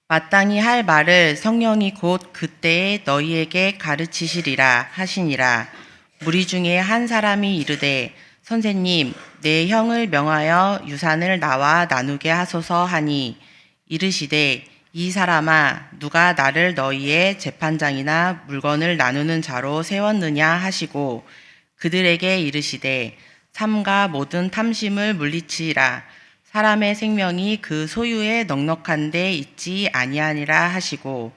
마땅히 할 말을 성령이 곧 그때에 너희에게 가르치시리라 하시니라. 무리 중에 한 사람이 이르되 선생님 내 형을 명하여 유산을 나와 나누게 하소서 하니 이르시되 이 사람아 누가 나를 너희의 재판장이나 물건을 나누는 자로 세웠느냐 하시고 그들에게 이르시되 삼가 모든 탐심을 물리치라. 사람의 생명이 그 소유에 넉넉한 데 있지 아니하니라 하시고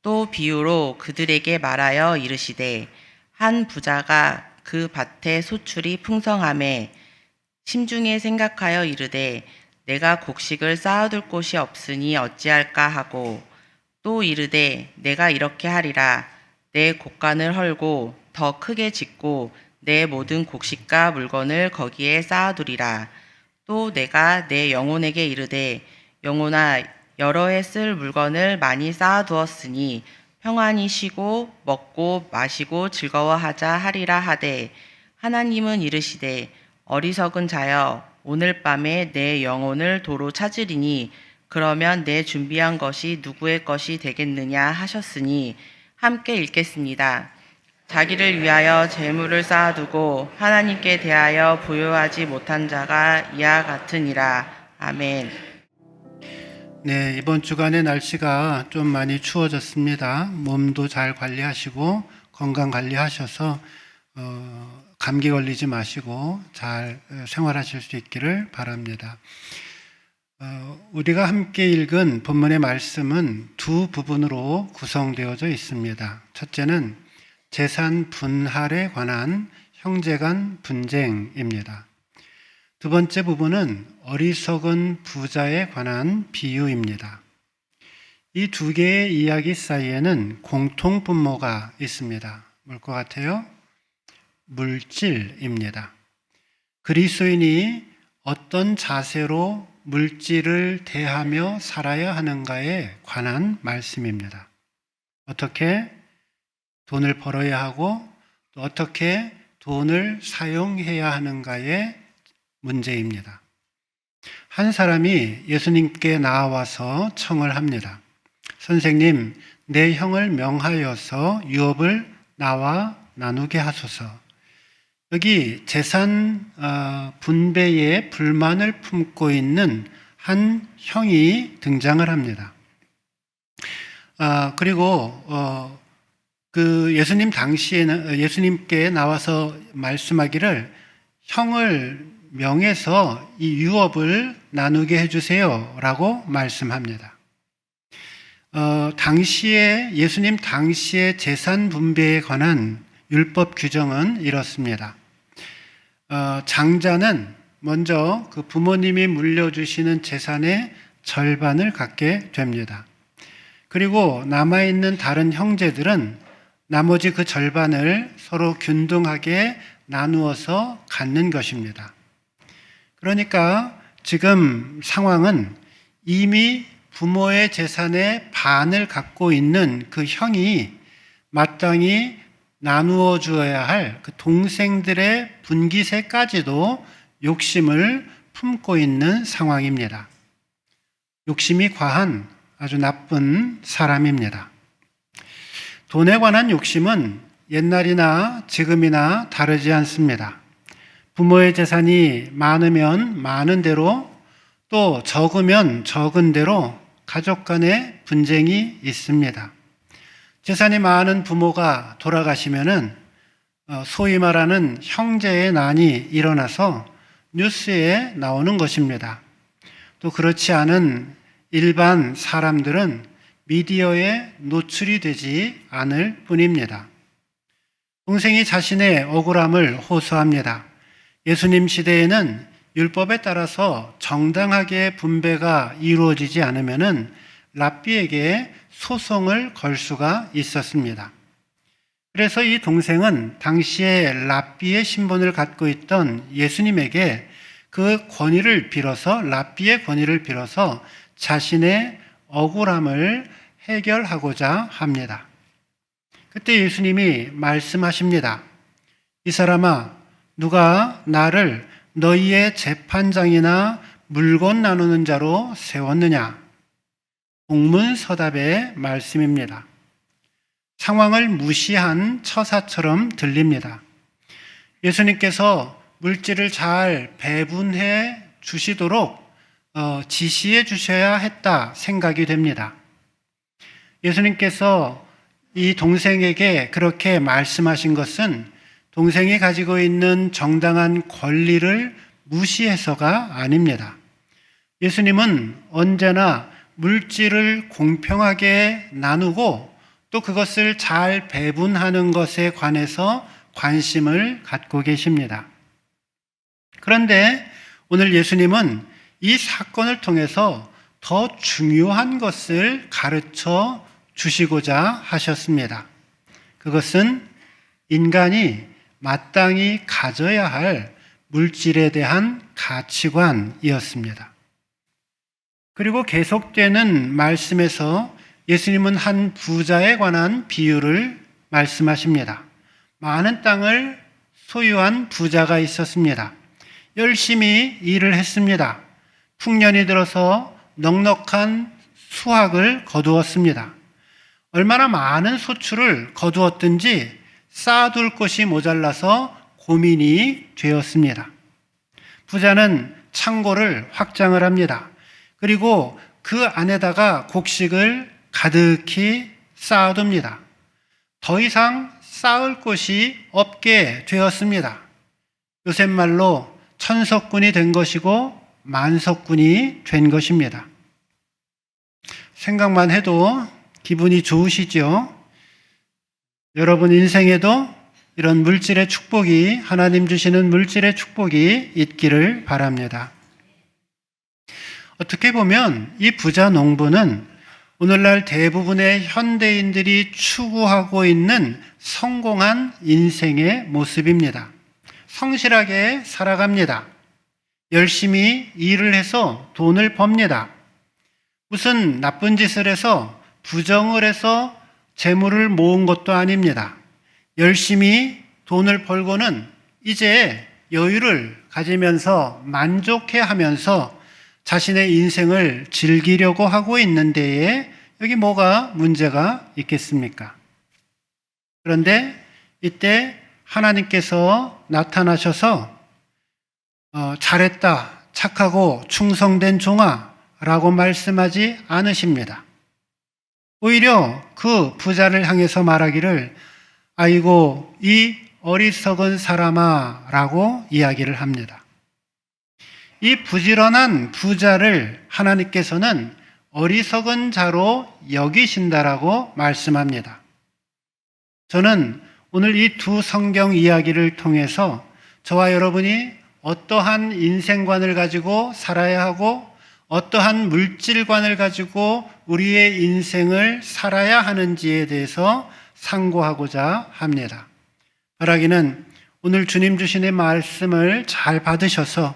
또 비유로 그들에게 말하여 이르시되 한 부자가 그 밭에 소출이 풍성하매 심중에 생각하여 이르되 내가 곡식을 쌓아둘 곳이 없으니 어찌할까 하고 또 이르되 내가 이렇게 하리라. 내 곡간을 헐고 더 크게 짓고 내 모든 곡식과 물건을 거기에 쌓아두리라. 또 내가 내 영혼에게 이르되 영혼아 여러 해 쓸 물건을 많이 쌓아두었으니 평안히 쉬고 먹고 마시고 즐거워하자 하리라 하되 하나님은 이르시되 어리석은 자여 오늘 밤에 내 영혼을 도로 찾으리니 그러면 내 준비한 것이 누구의 것이 되겠느냐 하셨으니 함께 읽겠습니다. 자기를 위하여 재물을 쌓아두고 하나님께 대하여 부요하지 못한 자가 이와 같으니라. 아멘. 네, 이번 주간의 날씨가 좀 많이 추워졌습니다. 몸도 잘 관리하시고 건강 관리하셔서 감기 걸리지 마시고 잘 생활하실 수 있기를 바랍니다. 우리가 함께 읽은 본문의 말씀은 두 부분으로 구성되어져 있습니다. 첫째는 재산 분할에 관한 형제 간 분쟁입니다. 두 번째 부분은 어리석은 부자에 관한 비유입니다. 이 두 개의 이야기 사이에는 공통 분모가 있습니다. 뭘 것 같아요? 물질입니다. 그리스도인이 어떤 자세로 물질을 대하며 살아야 하는가에 관한 말씀입니다. 어떻게 돈을 벌어야 하고 또 어떻게 돈을 사용해야 하는가의 문제입니다. 한 사람이 예수님께 나와서 청을 합니다. 선생님, 내 형을 명하여서 유업을 나와 나누게 하소서. 여기 재산 분배에 불만을 품고 있는 한 형이 등장을 합니다. 그리고 그 예수님 당시에는 예수님께 나와서 말씀하기를 형을 명해서 이 유업을 나누게 해주세요 라고 말씀합니다. 당시에 예수님 당시의 재산 분배에 관한 율법 규정은 이렇습니다. 장자는 먼저 그 부모님이 물려주시는 재산의 절반을 갖게 됩니다. 그리고 남아있는 다른 형제들은 나머지 그 절반을 서로 균등하게 나누어서 갖는 것입니다. 그러니까 지금 상황은 이미 부모의 재산의 반을 갖고 있는 그 형이 마땅히 나누어 주어야 할 그 동생들의 분기세까지도 욕심을 품고 있는 상황입니다. 욕심이 과한 아주 나쁜 사람입니다. 돈에 관한 욕심은 옛날이나 지금이나 다르지 않습니다. 부모의 재산이 많으면 많은 대로 또 적으면 적은 대로 가족 간의 분쟁이 있습니다. 재산이 많은 부모가 돌아가시면은 소위 말하는 형제의 난이 일어나서 뉴스에 나오는 것입니다. 또 그렇지 않은 일반 사람들은 미디어에 노출이 되지 않을 뿐입니다. 동생이 자신의 억울함을 호소합니다. 예수님 시대에는 율법에 따라서 정당하게 분배가 이루어지지 않으면은 랍비에게 소송을 걸 수가 있었습니다. 그래서 이 동생은 당시에 랍비의 신분을 갖고 있던 예수님에게 그 권위를 빌어서 랍비의 권위를 빌어서 자신의 억울함을 해결하고자 합니다. 그때 예수님이 말씀하십니다. 이 사람아, 누가 나를 너희의 재판장이나 물건 나누는 자로 세웠느냐? 공문서답의 말씀입니다. 상황을 무시한 처사처럼 들립니다. 예수님께서 물질을 잘 배분해 주시도록 지시해 주셔야 했다 생각이 됩니다. 예수님께서 이 동생에게 그렇게 말씀하신 것은 동생이 가지고 있는 정당한 권리를 무시해서가 아닙니다. 예수님은 언제나 물질을 공평하게 나누고 또 그것을 잘 배분하는 것에 관해서 관심을 갖고 계십니다. 그런데 오늘 예수님은 이 사건을 통해서 더 중요한 것을 가르쳐 주시고자 하셨습니다. 그것은 인간이 마땅히 가져야 할 물질에 대한 가치관이었습니다. 그리고 계속되는 말씀에서 예수님은 한 부자에 관한 비유를 말씀하십니다. 많은 땅을 소유한 부자가 있었습니다. 열심히 일을 했습니다. 풍년이 들어서 넉넉한 수확을 거두었습니다. 얼마나 많은 소출을 거두었든지 쌓아둘 곳이 모자라서 고민이 되었습니다. 부자는 창고를 확장을 합니다. 그리고 그 안에다가 곡식을 가득히 쌓아둡니다. 더 이상 쌓을 곳이 없게 되었습니다. 요새 말로 천석군이 된 것이고 만석군이 된 것입니다. 생각만 해도 기분이 좋으시죠? 여러분 인생에도 이런 물질의 축복이, 하나님 주시는 물질의 축복이 있기를 바랍니다. 어떻게 보면 이 부자 농부는 오늘날 대부분의 현대인들이 추구하고 있는 성공한 인생의 모습입니다. 성실하게 살아갑니다. 열심히 일을 해서 돈을 법니다. 무슨 나쁜 짓을 해서 부정을 해서 재물을 모은 것도 아닙니다. 열심히 돈을 벌고는 이제 여유를 가지면서 만족해 하면서 자신의 인생을 즐기려고 하고 있는 데에 여기 뭐가 문제가 있겠습니까? 그런데 이때 하나님께서 나타나셔서 잘했다, 착하고 충성된 종아 라고 말씀하지 않으십니다. 오히려 그 부자를 향해서 말하기를 아이고 이 어리석은 사람아 라고 이야기를 합니다. 이 부지런한 부자를 하나님께서는 어리석은 자로 여기신다라고 말씀합니다. 저는 오늘 이 두 성경 이야기를 통해서 저와 여러분이 어떠한 인생관을 가지고 살아야 하고 어떠한 물질관을 가지고 우리의 인생을 살아야 하는지에 대해서 상고하고자 합니다. 바라기는 오늘 주님 주신 말씀을 잘 받으셔서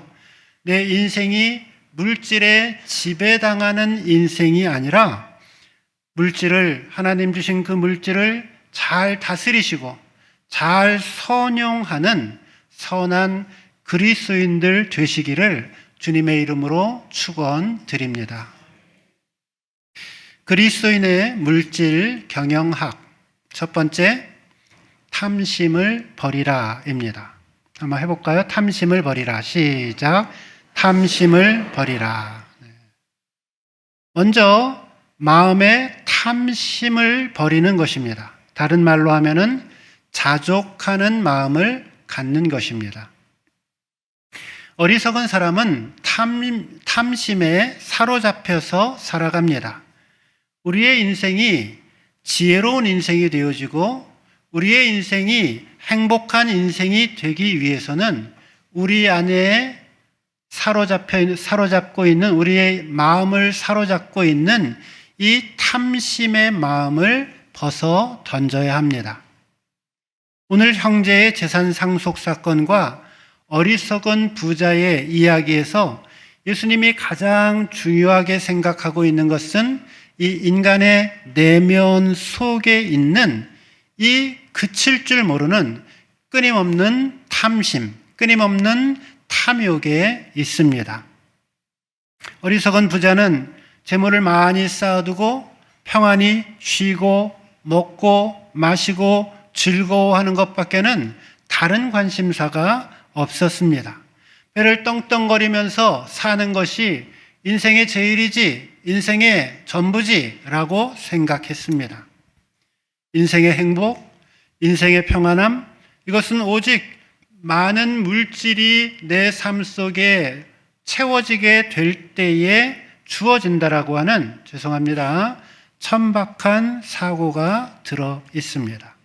내 인생이 물질에 지배당하는 인생이 아니라 하나님 주신 그 물질을 잘 다스리시고 잘 선용하는 선한 그리스도인들 되시기를 주님의 이름으로 축원드립니다. 그리스도인의 물질 경영학 첫 번째 탐심을 버리라입니다. 한번 해볼까요? 탐심을 버리라. 시작. 탐심을 버리라. 먼저 마음의 탐심을 버리는 것입니다. 다른 말로 하면은 자족하는 마음을 갖는 것입니다. 어리석은 사람은 탐심에 사로잡혀서 살아갑니다. 우리의 인생이 지혜로운 인생이 되어지고 우리의 인생이 행복한 인생이 되기 위해서는 우리 안에 사로잡고 있는 우리의 마음을 사로잡고 있는 이 탐심의 마음을 벗어 던져야 합니다. 오늘 형제의 재산 상속 사건과 어리석은 부자의 이야기에서 예수님이 가장 중요하게 생각하고 있는 것은 이 인간의 내면 속에 있는 이 그칠 줄 모르는 끊임없는 탐심, 끊임없는 탐욕에 있습니다. 어리석은 부자는 재물을 많이 쌓아두고 평안히 쉬고 먹고 마시고 즐거워하는 것밖에는 다른 관심사가 없었습니다. 배를 떵떵거리면서 사는 것이 인생의 제일이지, 인생의 전부지라고 생각했습니다. 인생의 행복, 인생의 평안함, 이것은 오직 많은 물질이 내 삶 속에 채워지게 될 때에 주어진다라고 하는, 죄송합니다, 천박한 사고가 들어 있습니다.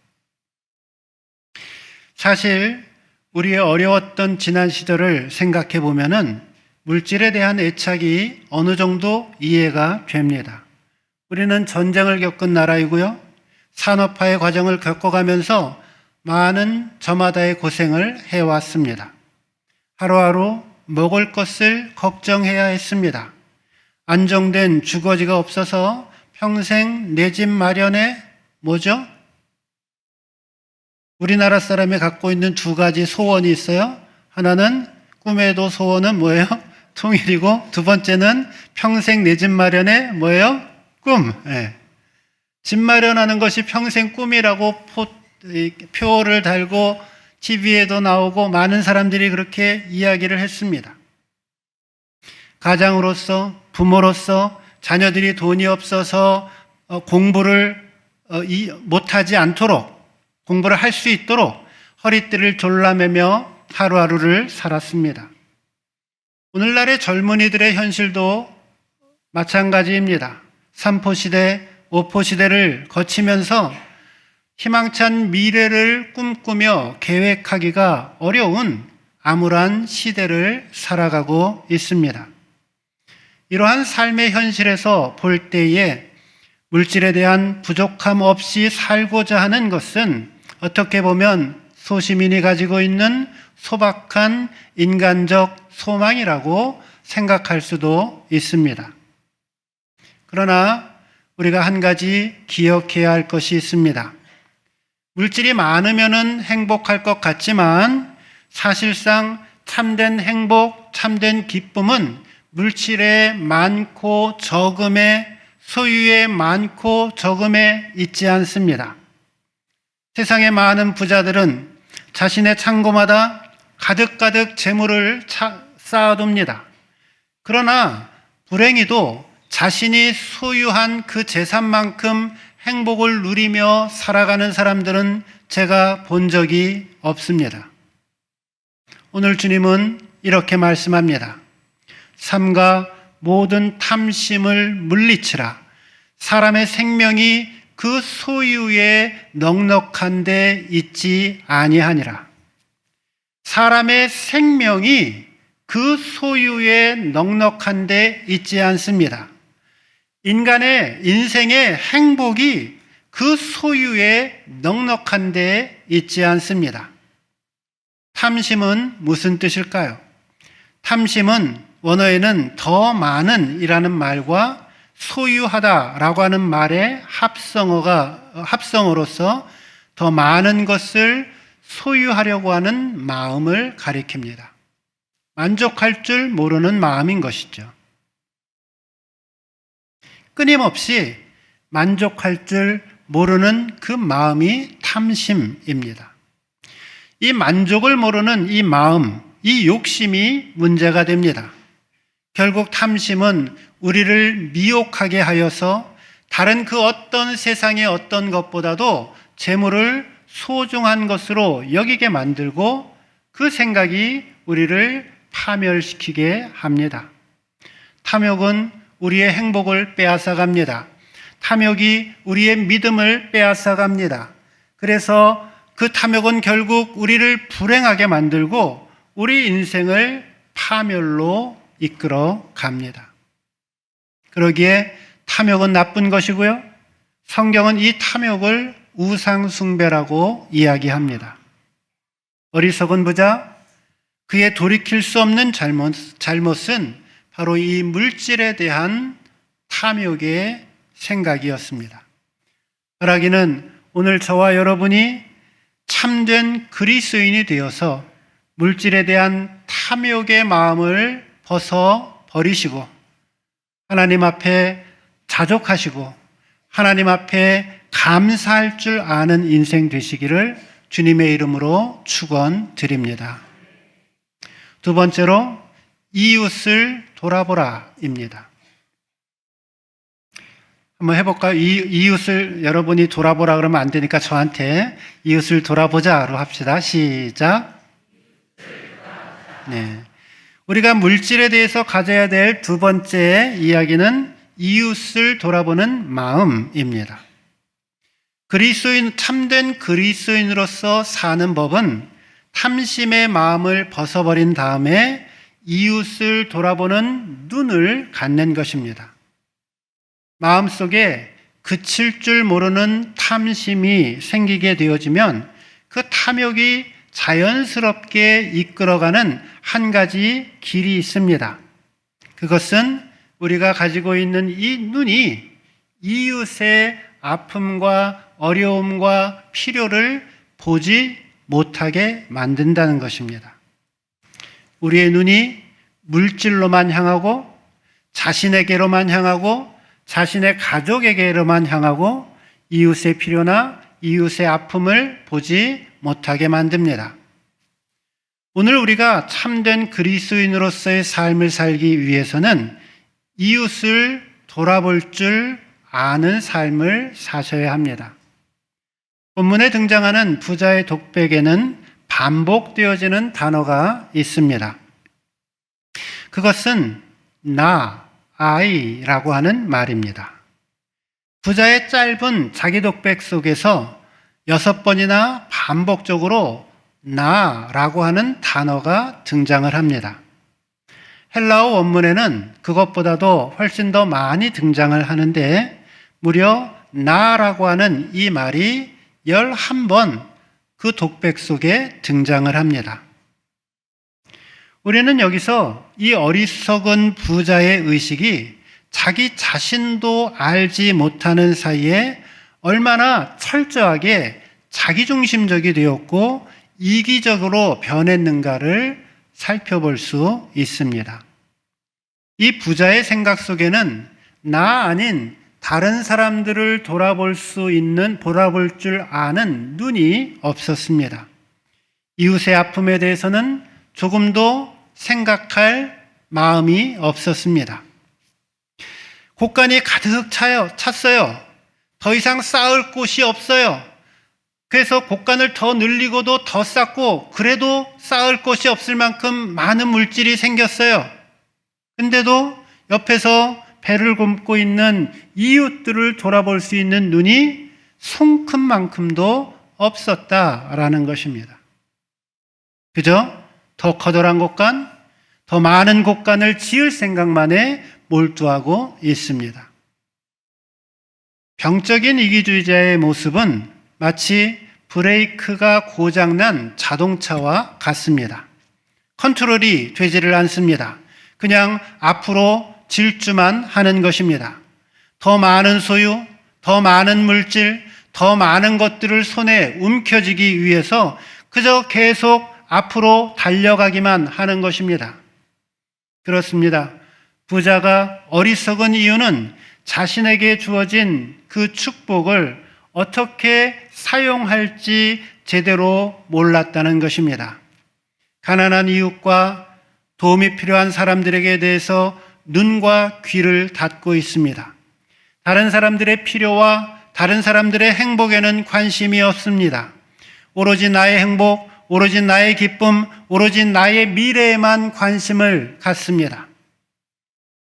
사실 우리의 어려웠던 지난 시절을 생각해 보면은 물질에 대한 애착이 어느 정도 이해가 됩니다. 우리는 전쟁을 겪은 나라이고요. 산업화의 과정을 겪어가면서 많은 저마다의 고생을 해왔습니다. 하루하루 먹을 것을 걱정해야 했습니다. 안정된 주거지가 없어서 평생 내 집 마련에 뭐죠? 우리나라 사람이 갖고 있는 두 가지 소원이 있어요. 하나는 꿈에도 소원은 뭐예요? 통일이고, 두 번째는 평생 내 집 마련에 뭐예요? 꿈. 네. 집 마련하는 것이 평생 꿈이라고 표를 달고 TV에도 나오고 많은 사람들이 그렇게 이야기를 했습니다. 가장으로서, 부모로서 자녀들이 돈이 없어서 공부를 못하지 않도록, 공부를 할 수 있도록 허리띠를 졸라매며 하루하루를 살았습니다. 오늘날의 젊은이들의 현실도 마찬가지입니다. 3포 시대, 5포 시대를 거치면서 희망찬 미래를 꿈꾸며 계획하기가 어려운 암울한 시대를 살아가고 있습니다. 이러한 삶의 현실에서 볼 때에 물질에 대한 부족함 없이 살고자 하는 것은 어떻게 보면 소시민이 가지고 있는 소박한 인간적 소망이라고 생각할 수도 있습니다. 그러나 우리가 한 가지 기억해야 할 것이 있습니다. 물질이 많으면 행복할 것 같지만 사실상 참된 행복, 참된 기쁨은 물질의 많고 적음에, 소유의 많고 적음에 있지 않습니다. 세상의 많은 부자들은 자신의 창고마다 가득가득 재물을 쌓아둡니다. 그러나 불행히도 자신이 소유한 그 재산만큼 행복을 누리며 살아가는 사람들은 제가 본 적이 없습니다. 오늘 주님은 이렇게 말씀합니다. 삼가 모든 탐심을 물리치라. 사람의 생명이 그 소유에 넉넉한 데 있지 아니하니라. 사람의 생명이 그 소유에 넉넉한 데 있지 않습니다. 인간의 인생의 행복이 그 소유에 넉넉한 데 있지 않습니다. 탐심은 무슨 뜻일까요? 탐심은 원어에는 더 많은 이라는 말과 소유하다라고 하는 말의 합성어로서 더 많은 것을 소유하려고 하는 마음을 가리킵니다. 만족할 줄 모르는 마음인 것이죠. 끊임없이 만족할 줄 모르는 그 마음이 탐심입니다. 이 만족을 모르는 이 마음, 이 욕심이 문제가 됩니다. 결국 탐심은 우리를 미혹하게 하여서 다른 그 어떤 세상의 어떤 것보다도 재물을 소중한 것으로 여기게 만들고 그 생각이 우리를 파멸시키게 합니다. 탐욕은 우리의 행복을 빼앗아갑니다. 탐욕이 우리의 믿음을 빼앗아갑니다. 그래서 그 탐욕은 결국 우리를 불행하게 만들고 우리 인생을 파멸로 이끌어 갑니다. 그러기에 탐욕은 나쁜 것이고요. 성경은 이 탐욕을 우상숭배라고 이야기합니다. 어리석은 부자, 그의 돌이킬 수 없는 잘못은 바로 이 물질에 대한 탐욕의 생각이었습니다. 바라기는 오늘 저와 여러분이 참된 그리스도인이 되어서 물질에 대한 탐욕의 마음을 벗어 버리시고 하나님 앞에 자족하시고 하나님 앞에 감사할 줄 아는 인생 되시기를 주님의 이름으로 축원드립니다. 두 번째로 이웃을 돌아보라입니다. 한번 해볼까요? 이웃을 여러분이 돌아보라 그러면 안 되니까 저한테 이웃을 돌아보자로 합시다. 시작. 네. 우리가 물질에 대해서 가져야 될 두 번째 이야기는 이웃을 돌아보는 마음입니다. 참된 그리스도인으로서 사는 법은 탐심의 마음을 벗어버린 다음에 이웃을 돌아보는 눈을 갖는 것입니다. 마음속에 그칠 줄 모르는 탐심이 생기게 되어지면 그 탐욕이 자연스럽게 이끌어가는 한 가지 길이 있습니다. 그것은 우리가 가지고 있는 이 눈이 이웃의 아픔과 어려움과 필요를 보지 못하게 만든다는 것입니다. 우리의 눈이 물질로만 향하고 자신에게로만 향하고 자신의 가족에게로만 향하고 이웃의 필요나 이웃의 아픔을 보지 못하게 만듭니다. 오늘 우리가 참된 그리스도인으로서의 삶을 살기 위해서는 이웃을 돌아볼 줄 아는 삶을 사셔야 합니다. 본문에 등장하는 부자의 독백에는 반복되어지는 단어가 있습니다. 그것은 I라고 하는 말입니다. 부자의 짧은 자기 독백 속에서 6번이나 반복적으로 나라고 하는 단어가 등장을 합니다. 헬라어 원문에는 그것보다도 훨씬 더 많이 등장을 하는데 무려 나라고 하는 이 말이 11번 그 독백 속에 등장을 합니다. 우리는 여기서 이 어리석은 부자의 의식이 자기 자신도 알지 못하는 사이에 얼마나 철저하게 자기중심적이 되었고 이기적으로 변했는가를 살펴볼 수 있습니다. 이 부자의 생각 속에는 나 아닌 다른 사람들을 돌아볼 줄 아는 눈이 없었습니다. 이웃의 아픔에 대해서는 조금도 생각할 마음이 없었습니다. 곡간이 가득 찼어요. 더 이상 쌓을 곳이 없어요. 그래서 곡간을 더 늘리고도 더 쌓고 그래도 쌓을 곳이 없을 만큼 많은 물질이 생겼어요. 근데도 옆에서 배를 굶고 있는 이웃들을 돌아볼 수 있는 눈이 손끝만큼도 없었다라는 것입니다. 그저 더 커다란 곡간, 더 많은 곡간을 지을 생각만에 몰두하고 있습니다. 병적인 이기주의자의 모습은 마치 브레이크가 고장난 자동차와 같습니다. 컨트롤이 되지를 않습니다. 그냥 앞으로 질주만 하는 것입니다. 더 많은 소유, 더 많은 물질, 더 많은 것들을 손에 움켜쥐기 위해서 그저 계속 앞으로 달려가기만 하는 것입니다. 그렇습니다. 부자가 어리석은 이유는 자신에게 주어진 그 축복을 어떻게 사용할지 제대로 몰랐다는 것입니다. 가난한 이웃과 도움이 필요한 사람들에게 대해서 눈과 귀를 닫고 있습니다. 다른 사람들의 필요와 다른 사람들의 행복에는 관심이 없습니다. 오로지 나의 행복, 오로지 나의 기쁨, 오로지 나의 미래에만 관심을 갖습니다.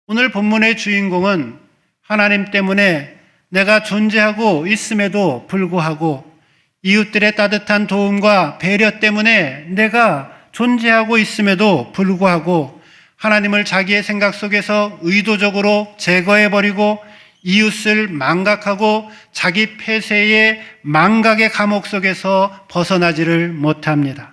오늘 본문의 주인공은 하나님 때문에 내가 존재하고 있음에도 불구하고 이웃들의 따뜻한 도움과 배려 때문에 내가 존재하고 있음에도 불구하고 하나님을 자기의 생각 속에서 의도적으로 제거해버리고 이웃을 망각하고 자기 폐쇄의 망각의 감옥 속에서 벗어나지를 못합니다.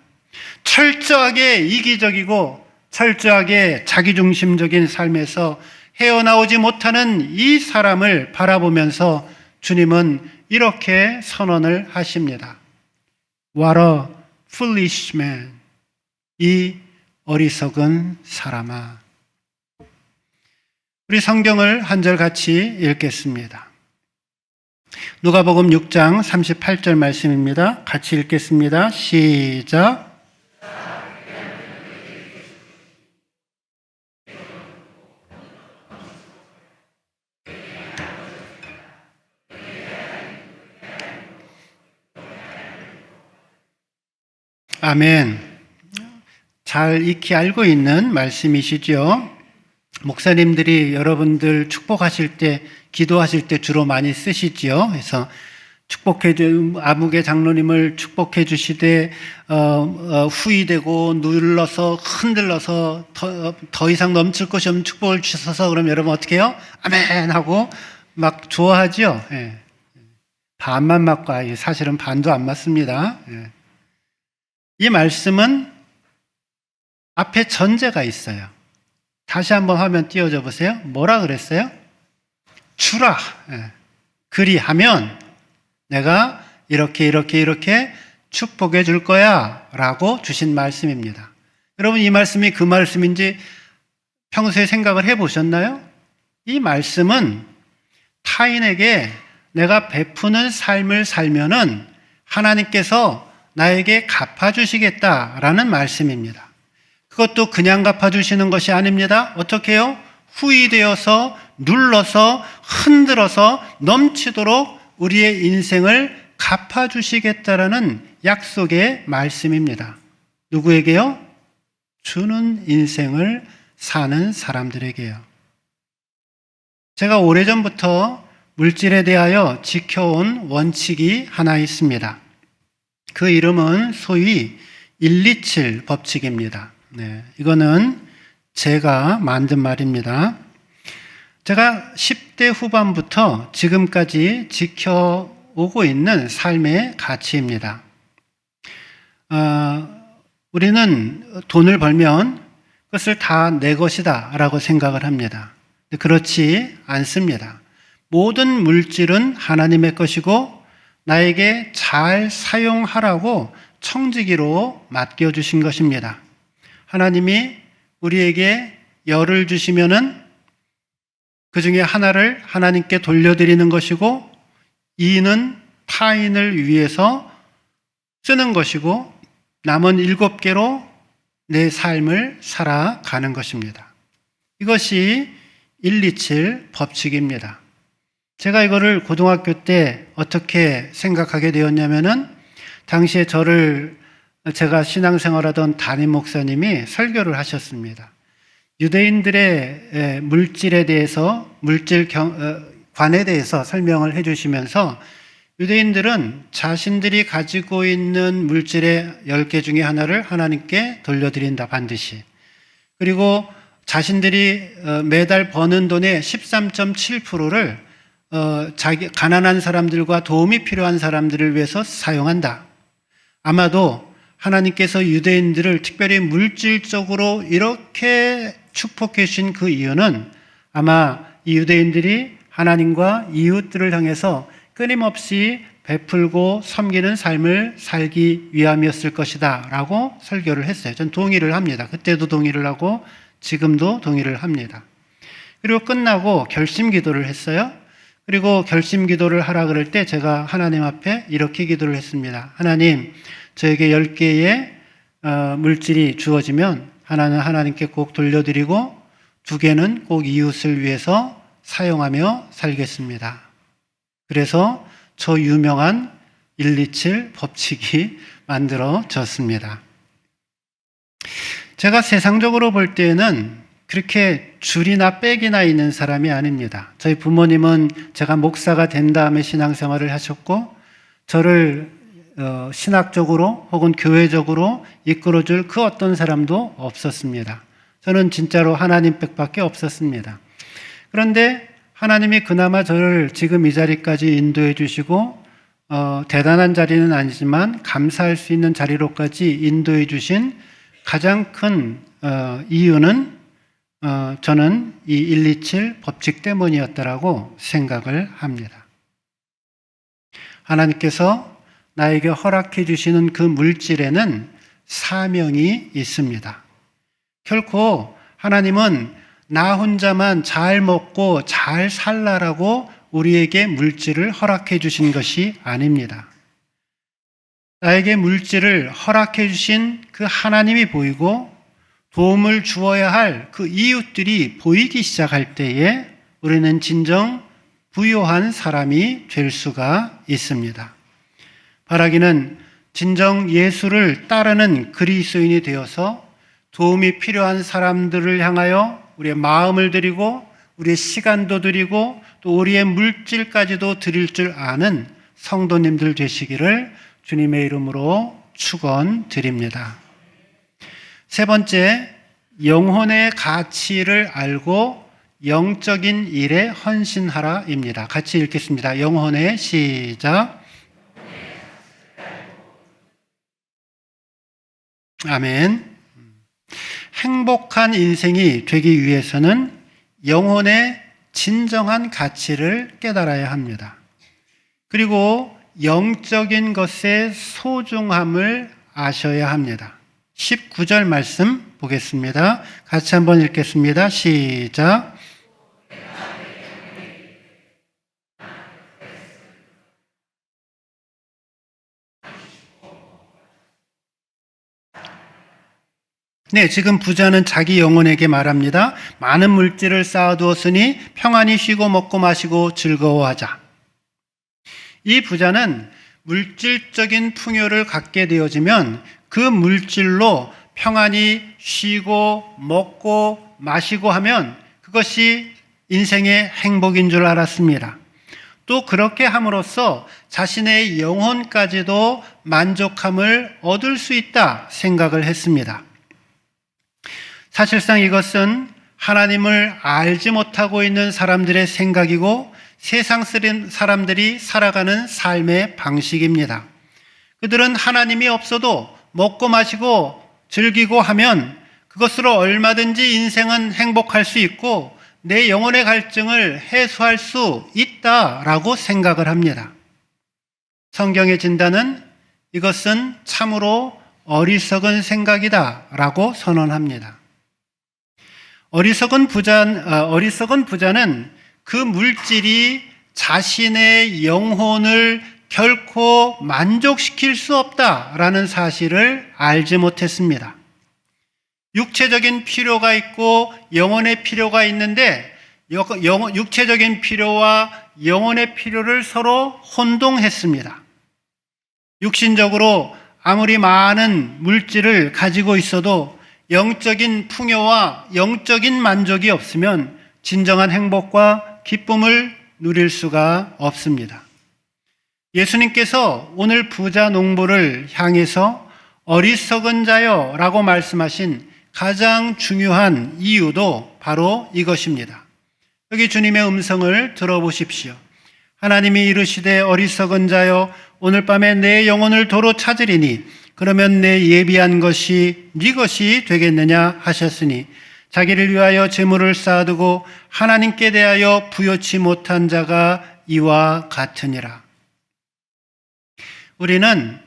철저하게 이기적이고 철저하게 자기중심적인 삶에서 헤어나오지 못하는 이 사람을 바라보면서 주님은 이렇게 선언을 하십니다. What a foolish man. 이 어리석은 사람아. 우리 성경을 한 절 같이 읽겠습니다. 누가복음 6장 38절 말씀입니다. 같이 읽겠습니다. 시작. 아멘. 잘 익히 알고 있는 말씀이시죠? 목사님들이 여러분들 축복하실 때, 기도하실 때 주로 많이 쓰시지요. 그래서 아무개 장로님을 축복해 주시되 후이되고 눌러서 흔들러서 더 이상 넘칠 것이 없는 축복을 주셔서 그럼 여러분 어떻게 해요? 아멘 하고 막 좋아하죠. 예. 반만 맞고 사실은 반도 안 맞습니다. 예. 이 말씀은 앞에 전제가 있어요. 다시 한번 화면 띄워줘 보세요. 뭐라 그랬어요? 주라. 예. 그리하면 내가 이렇게 축복해 줄 거야 라고 주신 말씀입니다. 여러분 이 말씀이 그 말씀인지 평소에 생각을 해 보셨나요? 이 말씀은 타인에게 내가 베푸는 삶을 살면은 하나님께서 나에게 갚아주시겠다라는 말씀입니다. 그것도 그냥 갚아주시는 것이 아닙니다. 어떻게 해요? 후이되어서 눌러서 흔들어서 넘치도록 우리의 인생을 갚아주시겠다라는 약속의 말씀입니다. 누구에게요? 주는 인생을 사는 사람들에게요. 제가 오래전부터 물질에 대하여 지켜온 원칙이 하나 있습니다. 그 이름은 소위 127 법칙입니다. 네, 이거는 제가 만든 말입니다. 제가 10대 후반부터 지금까지 지켜오고 있는 삶의 가치입니다. 우리는 돈을 벌면 그것을 다 내 것이다 라고 생각을 합니다. 그렇지 않습니다. 모든 물질은 하나님의 것이고 나에게 잘 사용하라고 청지기로 맡겨주신 것입니다. 하나님이 우리에게 열을 주시면은 그 중에 하나를 하나님께 돌려드리는 것이고, 이는 타인을 위해서 쓰는 것이고, 남은 7개로 내 삶을 살아가는 것입니다. 이것이 127 법칙입니다. 제가 이거를 고등학교 때 어떻게 생각하게 되었냐면은, 당시에 제가 신앙생활하던 담임 목사님이 설교를 하셨습니다. 유대인들의 물질에 대해서, 관에 대해서 설명을 해주시면서, 유대인들은 자신들이 가지고 있는 물질의 10개 중에 하나를 하나님께 돌려드린다, 반드시. 그리고 자신들이 매달 버는 돈의 13.7%를 가난한 사람들과 도움이 필요한 사람들을 위해서 사용한다. 아마도 하나님께서 유대인들을 특별히 물질적으로 이렇게 축복해 주신 그 이유는 아마 이 유대인들이 하나님과 이웃들을 향해서 끊임없이 베풀고 섬기는 삶을 살기 위함이었을 것이다 라고 설교를 했어요. 전 동의를 합니다. 그때도 동의를 하고 지금도 동의를 합니다. 그리고 끝나고 결심 기도를 했어요. 그리고 결심 기도를 하라 그럴 때 제가 하나님 앞에 이렇게 기도를 했습니다. 하나님, 저에게 10개의 물질이 주어지면 하나는 하나님께 꼭 돌려드리고 2개는 꼭 이웃을 위해서 사용하며 살겠습니다. 그래서 저 유명한 127 법칙이 만들어졌습니다. 제가 세상적으로 볼 때는 그렇게 줄이나 빼기나 있는 사람이 아닙니다. 저희 부모님은 제가 목사가 된 다음에 신앙생활을 하셨고 저를 신학적으로 혹은 교회적으로 이끌어줄 그 어떤 사람도 없었습니다. 저는 진짜로 하나님 백밖에 없었습니다. 그런데 하나님이 그나마 저를 지금 이 자리까지 인도해 주시고 대단한 자리는 아니지만 감사할 수 있는 자리로까지 인도해 주신 가장 큰 이유는 저는 이 127 법칙 때문이었다라고 생각을 합니다. 하나님께서 나에게 허락해 주시는 그 물질에는 사명이 있습니다. 결코 하나님은 나 혼자만 잘 먹고 잘 살라라고 우리에게 물질을 허락해 주신 것이 아닙니다. 나에게 물질을 허락해 주신 그 하나님이 보이고 도움을 주어야 할 그 이웃들이 보이기 시작할 때에 우리는 진정 부요한 사람이 될 수가 있습니다. 바라기는 진정 예수를 따르는 그리스도인이 되어서 도움이 필요한 사람들을 향하여 우리의 마음을 드리고 우리의 시간도 드리고 또 우리의 물질까지도 드릴 줄 아는 성도님들 되시기를 주님의 이름으로 축원드립니다. 세 번째, 영혼의 가치를 알고 영적인 일에 헌신하라입니다. 같이 읽겠습니다. 영혼의 시작. 아멘. 행복한 인생이 되기 위해서는 영혼의 진정한 가치를 깨달아야 합니다. 그리고 영적인 것의 소중함을 아셔야 합니다. 19절 말씀 보겠습니다. 같이 한번 읽겠습니다. 시작. 네, 지금 부자는 자기 영혼에게 말합니다. 많은 물질을 쌓아두었으니 평안히 쉬고 먹고 마시고 즐거워하자. 이 부자는 물질적인 풍요를 갖게 되어지면 그 물질로 평안히 쉬고 먹고 마시고 하면 그것이 인생의 행복인 줄 알았습니다. 또 그렇게 함으로써 자신의 영혼까지도 만족함을 얻을 수 있다 생각을 했습니다. 사실상 이것은 하나님을 알지 못하고 있는 사람들의 생각이고 세상 사람들이 살아가는 삶의 방식입니다. 그들은 하나님이 없어도 먹고 마시고 즐기고 하면 그것으로 얼마든지 인생은 행복할 수 있고 내 영혼의 갈증을 해소할 수 있다라고 생각을 합니다. 성경의 진단은 이것은 참으로 어리석은 생각이다라고 선언합니다. 어리석은 부자는 그 물질이 자신의 영혼을 결코 만족시킬 수 없다라는 사실을 알지 못했습니다. 육체적인 필요가 있고 영혼의 필요가 있는데 육체적인 필요와 영혼의 필요를 서로 혼동했습니다. 육신적으로 아무리 많은 물질을 가지고 있어도 영적인 풍요와 영적인 만족이 없으면 진정한 행복과 기쁨을 누릴 수가 없습니다. 예수님께서 오늘 부자 농부를 향해서 어리석은 자여 라고 말씀하신 가장 중요한 이유도 바로 이것입니다. 여기 주님의 음성을 들어보십시오. 하나님이 이르시되 어리석은 자여 오늘 밤에 내 영혼을 도로 찾으리니 그러면 내 예비한 것이 네 것이 되겠느냐 하셨으니 자기를 위하여 재물을 쌓아두고 하나님께 대하여 부요치 못한 자가 이와 같으니라. 우리는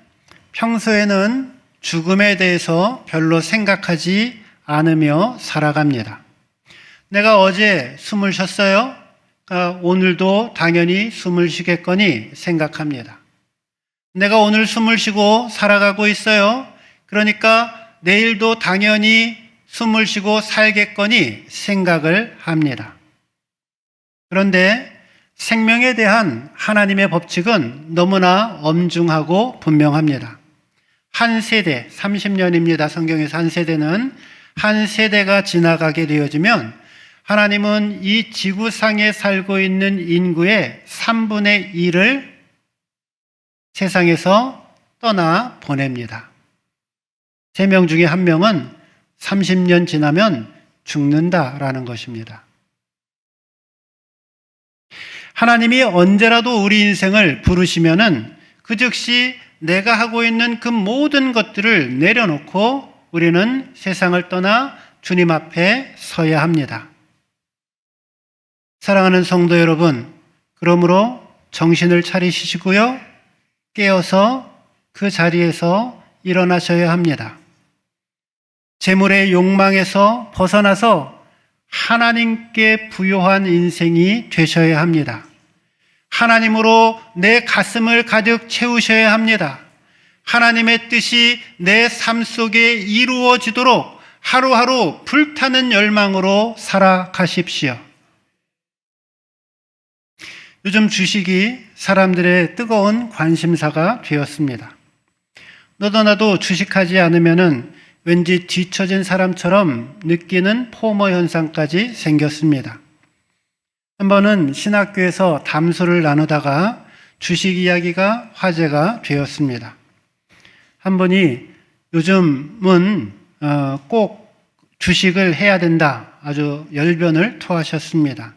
평소에는 죽음에 대해서 별로 생각하지 않으며 살아갑니다. 내가 어제 숨을 쉬었어요? 오늘도 당연히 숨을 쉬겠거니 생각합니다. 내가 오늘 숨을 쉬고 살아가고 있어요. 그러니까 내일도 당연히 숨을 쉬고 살겠거니 생각을 합니다. 그런데 생명에 대한 하나님의 법칙은 너무나 엄중하고 분명합니다. 한 세대, 30년입니다. 성경에서 한 세대는 한 세대가 지나가게 되어지면 하나님은 이 지구상에 살고 있는 인구의 3분의 1을 세상에서 떠나 보냅니다. 3명 중에 1명은 30년 지나면 죽는다라는 것입니다. 하나님이 언제라도 우리 인생을 부르시면은 그 즉시 내가 하고 있는 그 모든 것들을 내려놓고 우리는 세상을 떠나 주님 앞에 서야 합니다. 사랑하는 성도 여러분, 그러므로 정신을 차리시고요. 깨어서 그 자리에서 일어나셔야 합니다. 재물의 욕망에서 벗어나서 하나님께 부요한 인생이 되셔야 합니다. 하나님으로 내 가슴을 가득 채우셔야 합니다. 하나님의 뜻이 내 삶 속에 이루어지도록 하루하루 불타는 열망으로 살아가십시오. 요즘 주식이 사람들의 뜨거운 관심사가 되었습니다. 너도 나도 주식하지 않으면은 왠지 뒤처진 사람처럼 느끼는 포모 현상까지 생겼습니다. 한 번은 신학교에서 담소를 나누다가 주식 이야기가 화제가 되었습니다. 한 분이 요즘은 꼭 주식을 해야 된다, 아주 열변을 토하셨습니다.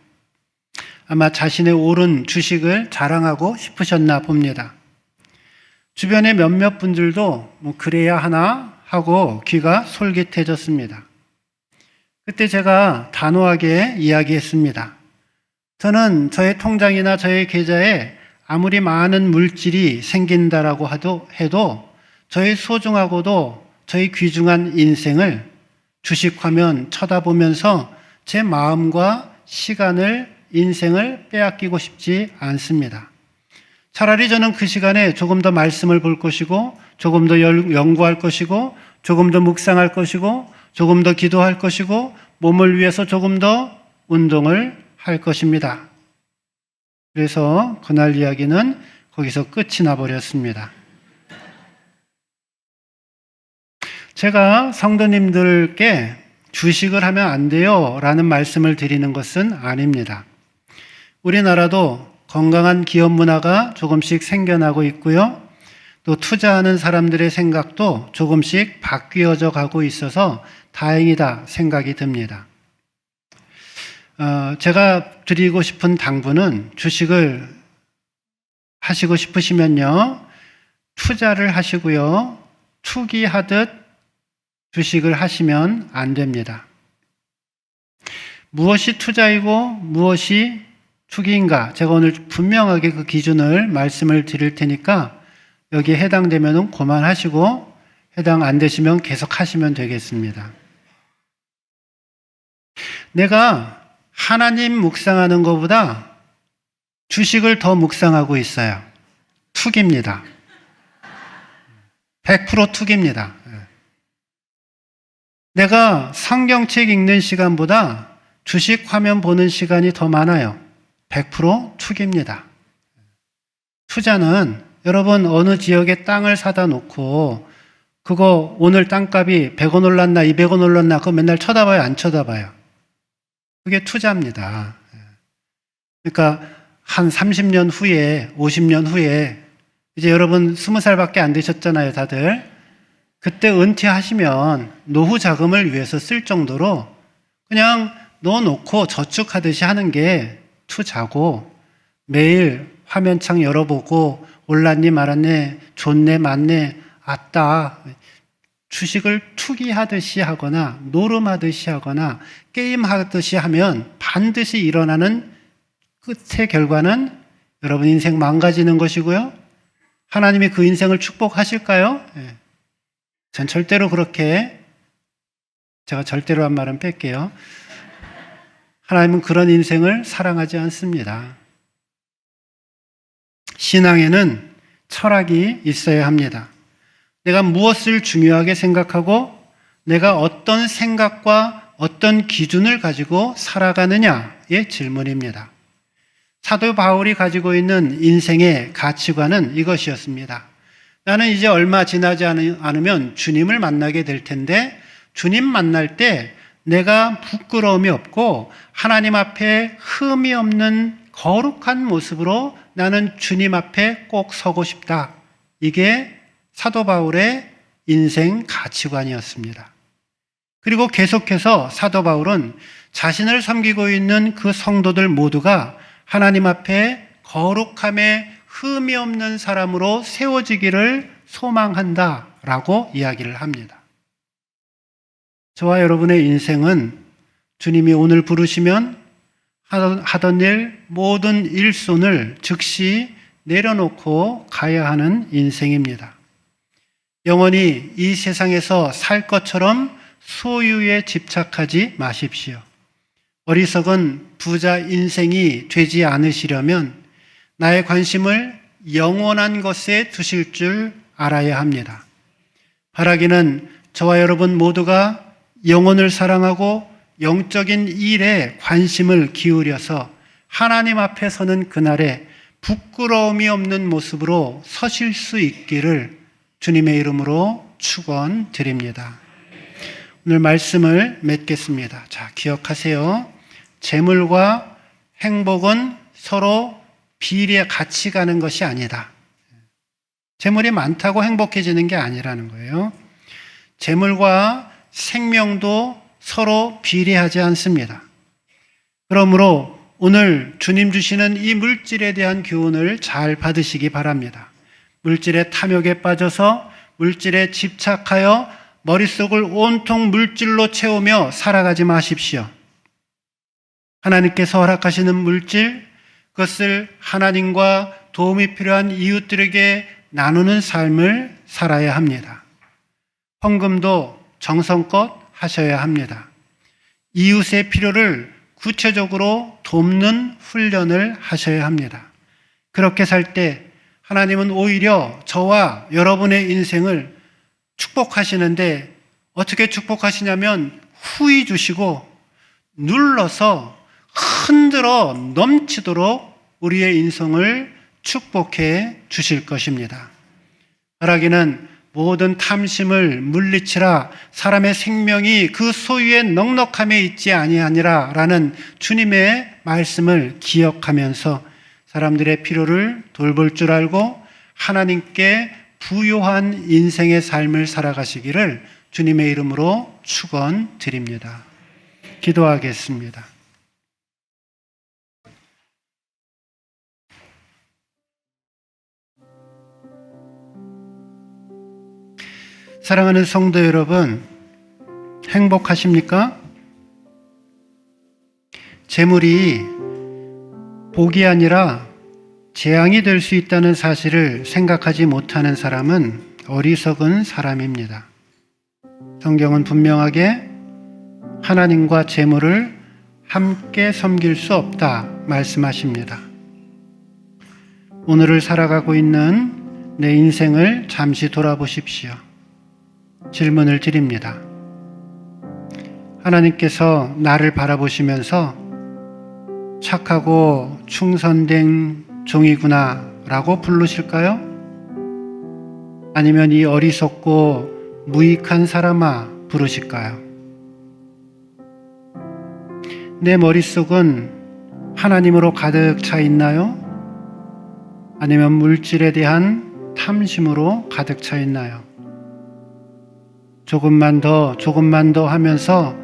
아마 자신의 옳은 주식을 자랑하고 싶으셨나 봅니다. 주변의 몇몇 분들도 그래야 하나 하고 귀가 솔깃해졌습니다. 그때 제가 단호하게 이야기했습니다. 저는 저의 통장이나 저의 계좌에 아무리 많은 물질이 생긴다라고 해도 저의 소중하고도 저의 귀중한 인생을 주식 화면 쳐다보면서 제 마음과 시간을, 인생을 빼앗기고 싶지 않습니다. 차라리 저는 그 시간에 조금 더 말씀을 볼 것이고, 조금 더 연구할 것이고, 조금 더 묵상할 것이고, 조금 더 기도할 것이고, 몸을 위해서 조금 더 운동을 할 것입니다. 그래서 그날 이야기는 거기서 끝이 나버렸습니다. 제가 성도님들께 주식을 하면 안 돼요 라는 말씀을 드리는 것은 아닙니다. 우리나라도 건강한 기업 문화가 조금씩 생겨나고 있고요. 또 투자하는 사람들의 생각도 조금씩 바뀌어져 가고 있어서 다행이다 생각이 듭니다. 제가 드리고 싶은 당부는 주식을 하시고 싶으시면요, 투자를 하시고요, 투기하듯 주식을 하시면 안 됩니다. 무엇이 투자이고 무엇이 투기인가? 제가 오늘 분명하게 그 기준을 말씀을 드릴 테니까 여기에 해당되면 그만하시고 해당 안 되시면 계속 하시면 되겠습니다. 내가 하나님 묵상하는 것보다 주식을 더 묵상하고 있어요. 투기입니다. 100% 투기입니다. 내가 성경책 읽는 시간보다 주식 화면 보는 시간이 더 많아요. 100% 투기입니다. 투자는 여러분 어느 지역에 땅을 사다 놓고 그거 오늘 땅값이 100원 올랐나 200원 올랐나 그거 맨날 쳐다봐요, 안 쳐다봐요? 그게 투자입니다. 그러니까 한 30년 후에 50년 후에 이제 여러분 20살밖에 안 되셨잖아요, 다들. 그때 은퇴하시면 노후 자금을 위해서 쓸 정도로 그냥 넣어놓고 저축하듯이 하는 게 투자고, 매일 화면창 열어보고 올랐니 말았네, 좋네 맞네, 아따, 주식을 투기하듯이 하거나 노름하듯이 하거나 게임하듯이 하면 반드시 일어나는 끝의 결과는 여러분 인생 망가지는 것이고요. 하나님이 그 인생을 축복하실까요? 전 절대로 그렇게, 제가 절대로 한 말은 뺄게요. 하나님은 그런 인생을 사랑하지 않습니다. 신앙에는 철학이 있어야 합니다. 내가 무엇을 중요하게 생각하고 내가 어떤 생각과 어떤 기준을 가지고 살아가느냐의 질문입니다. 사도 바울이 가지고 있는 인생의 가치관은 이것이었습니다. 나는 이제 얼마 지나지 않으면 주님을 만나게 될 텐데 주님 만날 때 내가 부끄러움이 없고 하나님 앞에 흠이 없는 거룩한 모습으로 나는 주님 앞에 꼭 서고 싶다. 이게 사도 바울의 인생 가치관이었습니다. 그리고 계속해서 사도 바울은 자신을 섬기고 있는 그 성도들 모두가 하나님 앞에 거룩함에 흠이 없는 사람으로 세워지기를 소망한다라고 이야기를 합니다. 저와 여러분의 인생은 주님이 오늘 부르시면 하던 일, 모든 일손을 즉시 내려놓고 가야 하는 인생입니다. 영원히 이 세상에서 살 것처럼 소유에 집착하지 마십시오. 어리석은 부자 인생이 되지 않으시려면 나의 관심을 영원한 것에 두실 줄 알아야 합니다. 바라기는 저와 여러분 모두가 영혼을 사랑하고 영적인 일에 관심을 기울여서 하나님 앞에 서는 그날에 부끄러움이 없는 모습으로 서실 수 있기를 주님의 이름으로 축원드립니다. 오늘 말씀을 맺겠습니다. 자, 기억하세요. 재물과 행복은 서로 비례 같이 가는 것이 아니다. 재물이 많다고 행복해지는 게 아니라는 거예요. 재물과 생명도 서로 비례하지 않습니다. 그러므로 오늘 주님 주시는 이 물질에 대한 교훈을 잘 받으시기 바랍니다. 물질의 탐욕에 빠져서 물질에 집착하여 머릿속을 온통 물질로 채우며 살아가지 마십시오. 하나님께서 허락하시는 물질, 그것을 하나님과 도움이 필요한 이웃들에게 나누는 삶을 살아야 합니다. 헌금도 정성껏 하셔야 합니다. 이웃의 필요를 구체적으로 돕는 훈련을 하셔야 합니다. 그렇게 살 때 하나님은 오히려 저와 여러분의 인생을 축복하시는데 어떻게 축복하시냐면 후히 주시고 눌러서 흔들어 넘치도록 우리의 인생을 축복해 주실 것입니다. 말하기는 모든 탐심을 물리치라 사람의 생명이 그 소유의 넉넉함에 있지 아니하니라 라는 주님의 말씀을 기억하면서 사람들의 필요를 돌볼 줄 알고 하나님께 부요한 인생의 삶을 살아가시기를 주님의 이름으로 축원드립니다. 기도하겠습니다. 사랑하는 성도 여러분, 행복하십니까? 재물이 복이 아니라 재앙이 될 수 있다는 사실을 생각하지 못하는 사람은 어리석은 사람입니다. 성경은 분명하게 하나님과 재물을 함께 섬길 수 없다 말씀하십니다. 오늘을 살아가고 있는 내 인생을 잠시 돌아보십시오. 질문을 드립니다. 하나님께서 나를 바라보시면서 착하고 충성된 종이구나 라고 부르실까요? 아니면 이 어리석고 무익한 사람아 부르실까요? 내 머릿속은 하나님으로 가득 차 있나요? 아니면 물질에 대한 탐심으로 가득 차 있나요? 조금만 더 하면서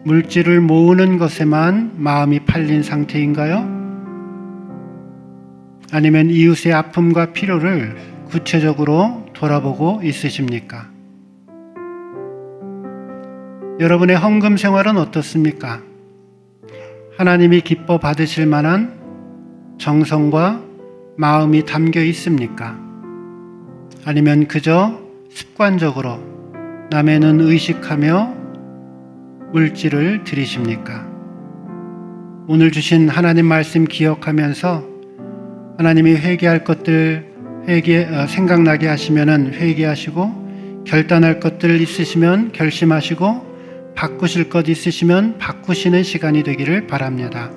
물질을 모으는 것에만 마음이 팔린 상태인가요? 아니면 이웃의 아픔과 필요를 구체적으로 돌아보고 있으십니까? 여러분의 헌금 생활은 어떻습니까? 하나님이 기뻐 받으실 만한 정성과 마음이 담겨 있습니까? 아니면 그저 습관적으로 남의 눈 의식하며 물질을 드리십니까? 오늘 주신 하나님 말씀 기억하면서 하나님이 회개할 것들 생각나게 하시면 회개하시고, 결단할 것들 있으시면 결심하시고, 바꾸실 것 있으시면 바꾸시는 시간이 되기를 바랍니다.